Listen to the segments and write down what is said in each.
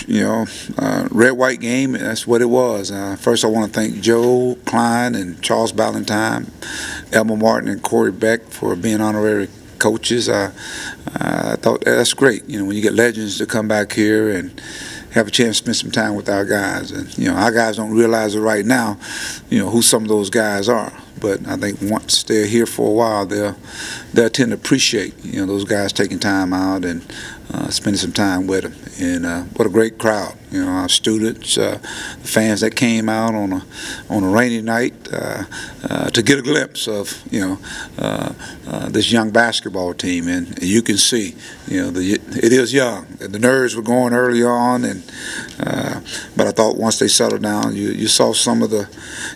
red-white game. That's what it was. First, I want to thank Joe Klein and Charles Ballantyne, Elmer Martin, and Corey Beck for being honorary coaches. I thought that's great. When you get legends to come back here and have a chance to spend some time with our guys. And our guys don't realize it right now, who some of those guys are. But I think once they're here for a while, they'll tend to appreciate those guys taking time out and spending some time with them. And what a great crowd! Our students, the fans that came out on a rainy night to get a glimpse of this young basketball team. And you can see it is young. The nerves were going early on, but I thought once they settled down, you saw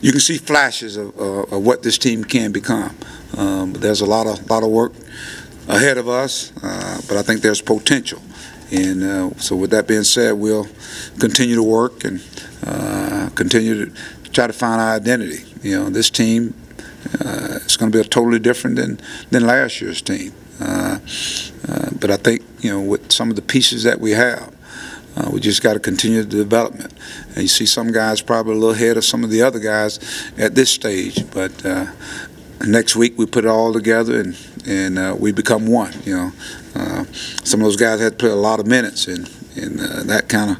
you can see flashes of what this team can become. But there's a lot of work ahead of us, but I think there's potential. And so with that being said, we'll continue to work and continue to try to find our identity. This team is going to be totally different than last year's team. But I think, with some of the pieces that we have, we just got to continue the development. And you see some guys probably a little ahead of some of the other guys at this stage. But next week we put it all together and we become one. Some of those guys had to play a lot of minutes, and that kind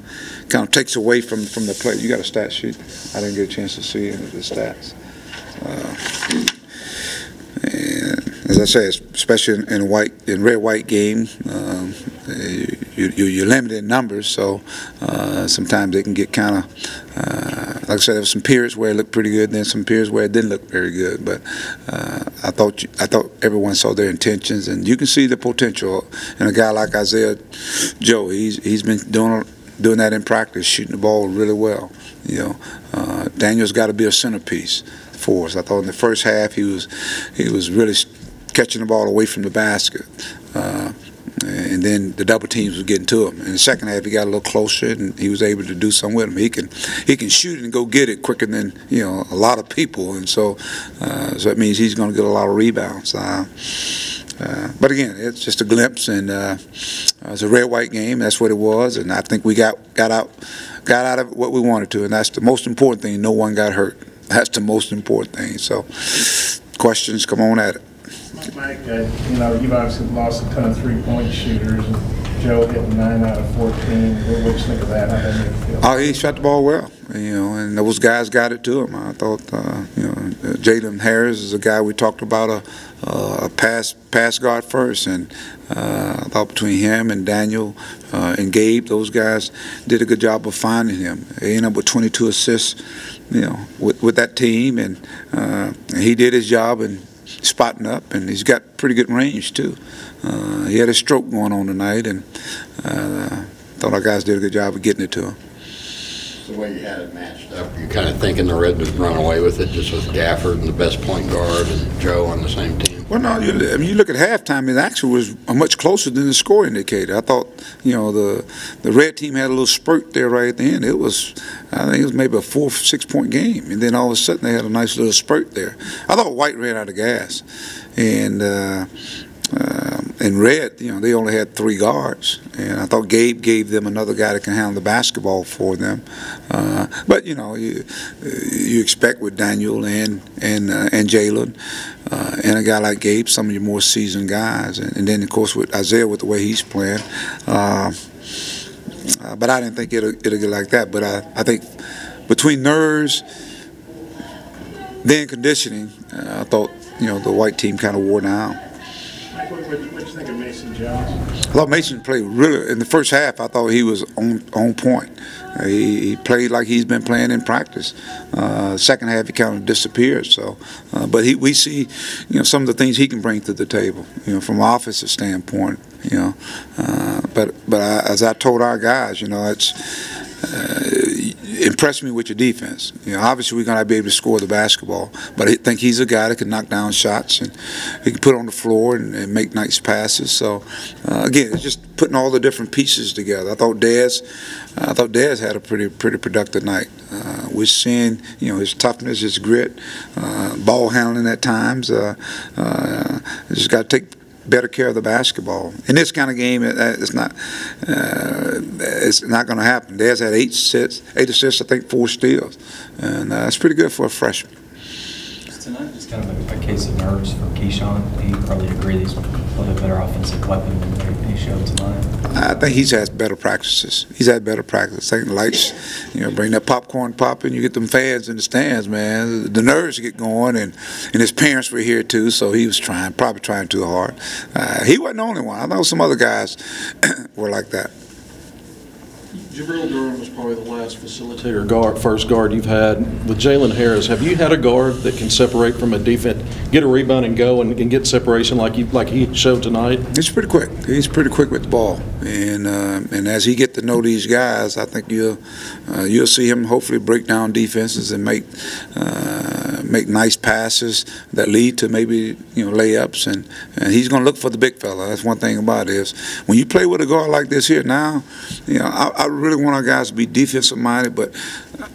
of takes away from the play. You got a stat sheet? I didn't get a chance to see any of the stats. And as I say, especially in red-white game, you're limited in numbers, so sometimes they can get kind of, like I said, there were some periods where it looked pretty good, then some periods where it didn't look very good. But I thought everyone saw their intentions, and you can see the potential in a guy like Isaiah Joe. He's been doing that in practice, shooting the ball really well. Daniel's got to be a centerpiece for us. I thought in the first half he was really catching the ball away from the basket. And then the double teams was getting to him. In the second half, he got a little closer, and he was able to do something with him. He can shoot it and go get it quicker than a lot of people, and so that means he's going to get a lot of rebounds. But again, it's just a glimpse, and it's a red-white game. That's what it was, and I think we got out of it what we wanted to, and that's the most important thing. No one got hurt. That's the most important thing. So, questions, come on at it. Mike, you've obviously lost a ton of three-point shooters. And Joe hitting 9 out of 14. What do you think of that? How did that make you feel? Oh, he shot the ball well, and those guys got it to him. I thought, Jalen Harris is a guy we talked about a pass guard first, and I thought between him and Daniel and Gabe, those guys did a good job of finding him. He ended up with 22 assists, with that team, and he did his job and spotting up, and he's got pretty good range too. He had a stroke going on tonight, and thought our guys did a good job of getting it to him. The way you had it matched up, you're kind of thinking the Reds would run away with it just with Gafford and the best point guard and Joe on the same team? Well, no, you look at halftime, it actually was much closer than the score indicated. I thought, the red team had a little spurt there right at the end. I think it was maybe a 4 or 6 point game, and then all of a sudden they had a nice little spurt there. I thought White ran out of gas, and red, they only had 3 guards, and I thought Gabe gave them another guy that can handle the basketball for them. But you expect with Daniel and Jalen and a guy like Gabe, some of your more seasoned guys, and then of course with Isaiah with the way he's playing. But I didn't think it'll get like that. But I think between nerves, then conditioning, I thought the white team kind of wore down. What do you think of Mason Jones? I thought Mason played really, in the first half, I thought he was on point. He played like he's been playing in practice. Second half, he kind of disappeared. So, but we see, some of the things he can bring to the table, from an offensive standpoint, But as I told our guys, it's impress me with your defense. Obviously we're going to be able to score the basketball, but I think he's a guy that can knock down shots and he can put on the floor and make nice passes. So again, it's just putting all the different pieces together. I thought Dez had a pretty productive night. We're seeing his toughness, his grit, ball handling at times. Just got to better care of the basketball. In this kind of game, it's not going to happen. Dez had 8 assists, I think 4 steals, and that's pretty good for a freshman. Tonight, just kind of a case of nerves for Keyshawn. He probably agreed he's probably a better offensive weapon than he showed tonight. I think he's had better practices. He's had better practice. I think the lights, bring that popcorn popping. You get them fans in the stands, man. The nerves get going, and his parents were here too, so he was probably trying too hard. He wasn't the only one. I know some other guys were like that. Jabril Durham was probably the last facilitator first guard you've had. With Jalen Harris, have you had a guard that can separate from a defense, get a rebound and go and get separation like he showed tonight? He's pretty quick. He's pretty quick with the ball, and as he get to know these guys, I think you'll see him hopefully break down defenses and make nice passes that lead to maybe layups, and he's going to look for the big fella. That's one thing about it is when you play with a guard like this here now, I really want our guys to be defensive minded, but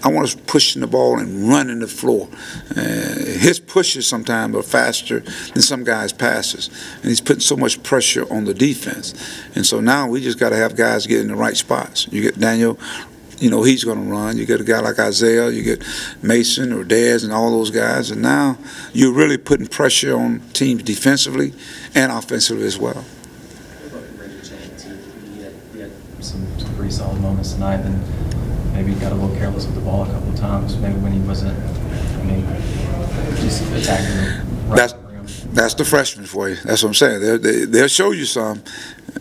I want us pushing the ball and running the floor. His pushes sometimes are faster than some guys' passes, and he's putting so much pressure on the defense. And so now we just got to have guys get in the right spots. You get Daniel, he's going to run. You get a guy like Isaiah, you get Mason or Dez and all those guys, and now you're really putting pressure on teams defensively and offensively as well. Some pretty solid moments tonight, and maybe he got a little careless with the ball a couple of times, maybe when he wasn't, just attacking the rim. That's the freshmen for you. That's what I'm saying. They'll show you some,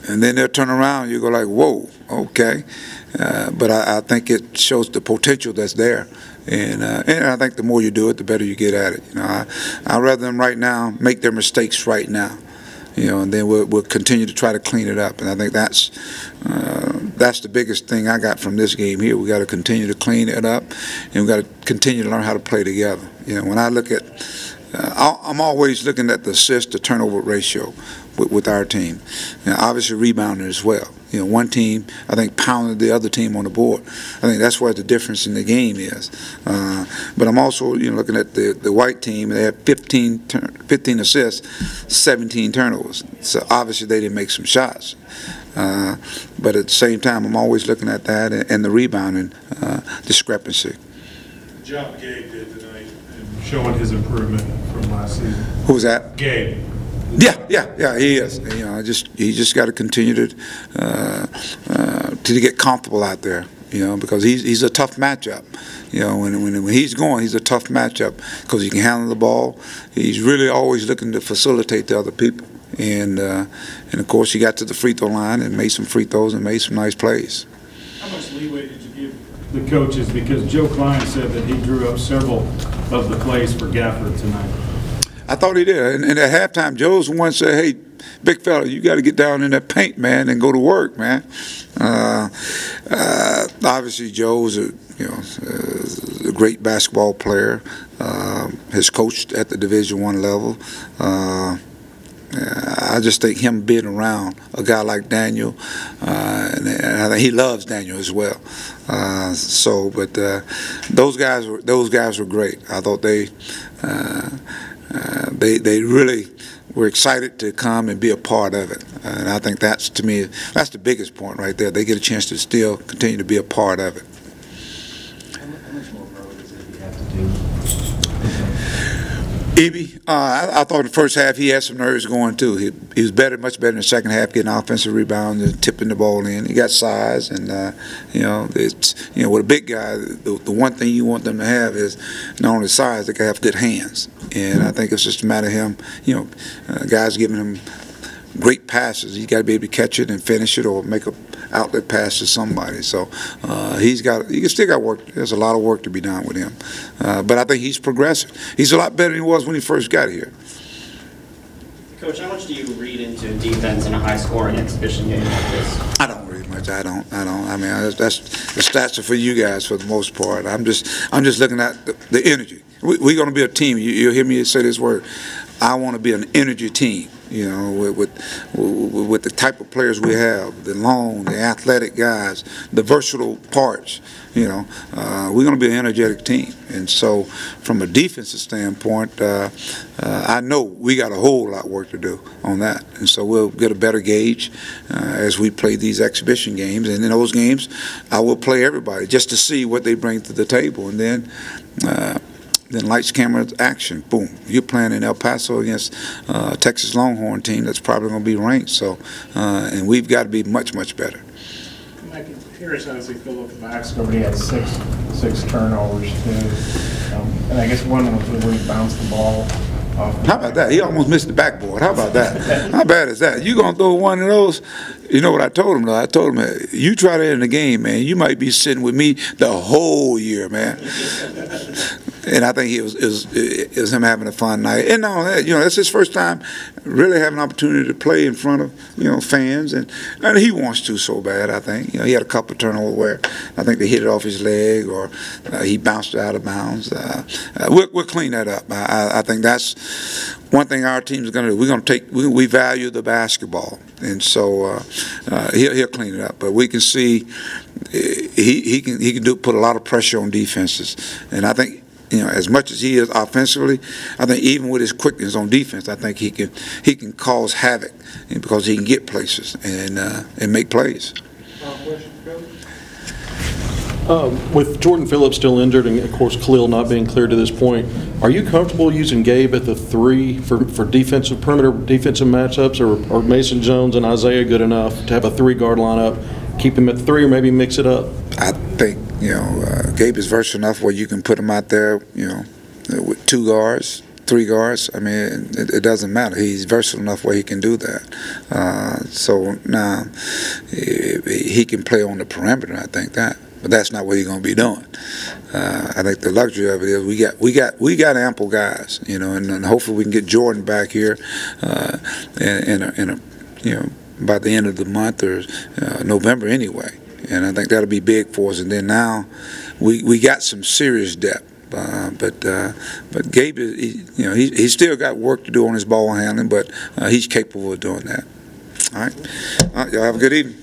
and then they'll turn around and you go like, whoa, okay. But I think it shows the potential that's there. And I think the more you do it, the better you get at it. I'd rather them right now make their mistakes right now. And then we'll continue to try to clean it up. And I think that's the biggest thing I got from this game here. We got to continue to clean it up, and we got to continue to learn how to play together. When I look at, I'm always looking at the assist to turnover ratio with our team. Obviously rebounding as well. One team, I think, pounded the other team on the board. I think that's where the difference in the game is. But I'm also, looking at the white team. They had 15 assists, 17 turnovers. So obviously they didn't make some shots. But at the same time, I'm always looking at that and the rebounding discrepancy. Good job Gabe did tonight and showing his improvement from last season. Who was that? Gabe. Yeah, he is. He just got to continue to get comfortable out there. Because he's a tough matchup. When he's going, he's a tough matchup because he can handle the ball. He's really always looking to facilitate the other people. And of course, he got to the free throw line and made some free throws and made some nice plays. How much leeway did you give the coaches? Because Joe Klein said that he drew up several of the plays for Gafford tonight. I thought he did. And at halftime, Joe's the one said, hey, big fella, you got to get down in that paint, man, and go to work, man. Obviously, Joe's a great basketball player. Has coached at the Division I level. I just think him being around a guy like Daniel, and I think he loves Daniel as well. Those guys were great. I thought they really were excited to come and be a part of it. And I think that's, to me, that's the biggest point right there. They get a chance to still continue to be a part of it. How much more growth does he have to do? Eby, I thought in the first half he had some nerves going too. He was much better in the second half, getting offensive rebounds and tipping the ball in. He got size, and with a big guy, the one thing you want them to have is not only size, they got to have good hands. And I think it's just a matter of him, guys giving him great passes. He got to be able to catch it and finish it, or make a outlet pass to somebody. So he still got work. There's a lot of work to be done with him. But I think he's progressing. He's a lot better than he was when he first got here. Coach, how much do you read into defense in a high-scoring exhibition game like this? I don't read much. I don't. I mean, that's the stats are for you guys for the most part. I'm just looking at the energy. We're going to be a team. You'll hear me say this word. I want to be an energy team. You know, with the type of players we have, the long, the athletic guys, the versatile parts. You know, we're going to be an energetic team. And so, from a defensive standpoint, I know we got a whole lot of work to do on that. And so we'll get a better gauge as we play these exhibition games. And in those games, I will play everybody just to see what they bring to the table. And then lights, camera, action, boom. You're playing in El Paso against a Texas Longhorn team that's probably going to be ranked. So, and we've got to be much, much better. Harris obviously filled up the box score, but he had six turnovers too. And I guess one was when he bounced the ball off. How about that? He almost missed the backboard. How about that? How bad is that? You gonna throw one of those? You know what I told him though? I told him, you try that in the game, man. You might be sitting with me the whole year, man. And I think it was him having a fun night. And that's his first time really having an opportunity to play in front of fans, and he wants to so bad. I think he had a couple of turnovers where I think they hit it off his leg or he bounced it out of bounds. We'll clean that up. I think that's one thing our team is going to do. We're going to we value the basketball, and so he'll clean it up. But we can see he can put a lot of pressure on defenses, and I think. As much as he is offensively, I think even with his quickness on defense, I think he can cause havoc because he can get places and make plays. With Jordan Phillips still injured and, of course, Khalil not being cleared to this point, are you comfortable using Gabe at the 3 for defensive perimeter defensive matchups, or Mason Jones and Isaiah good enough to have a 3-guard lineup, keep him at 3, or maybe mix it up? I think Gabe is versatile enough where you can put him out there, with 2 guards, 3 guards. I mean, it doesn't matter. He's versatile enough where he can do that. So now he can play on the perimeter. I think that, but that's not what he's going to be doing. I think the luxury of it is we got ample guys, and hopefully we can get Jordan back here by the end of the month or November anyway. And I think that'll be big for us. And then now we got some serious depth. But Gabe, he's still got work to do on his ball handling, but he's capable of doing that. All right, y'all have a good evening.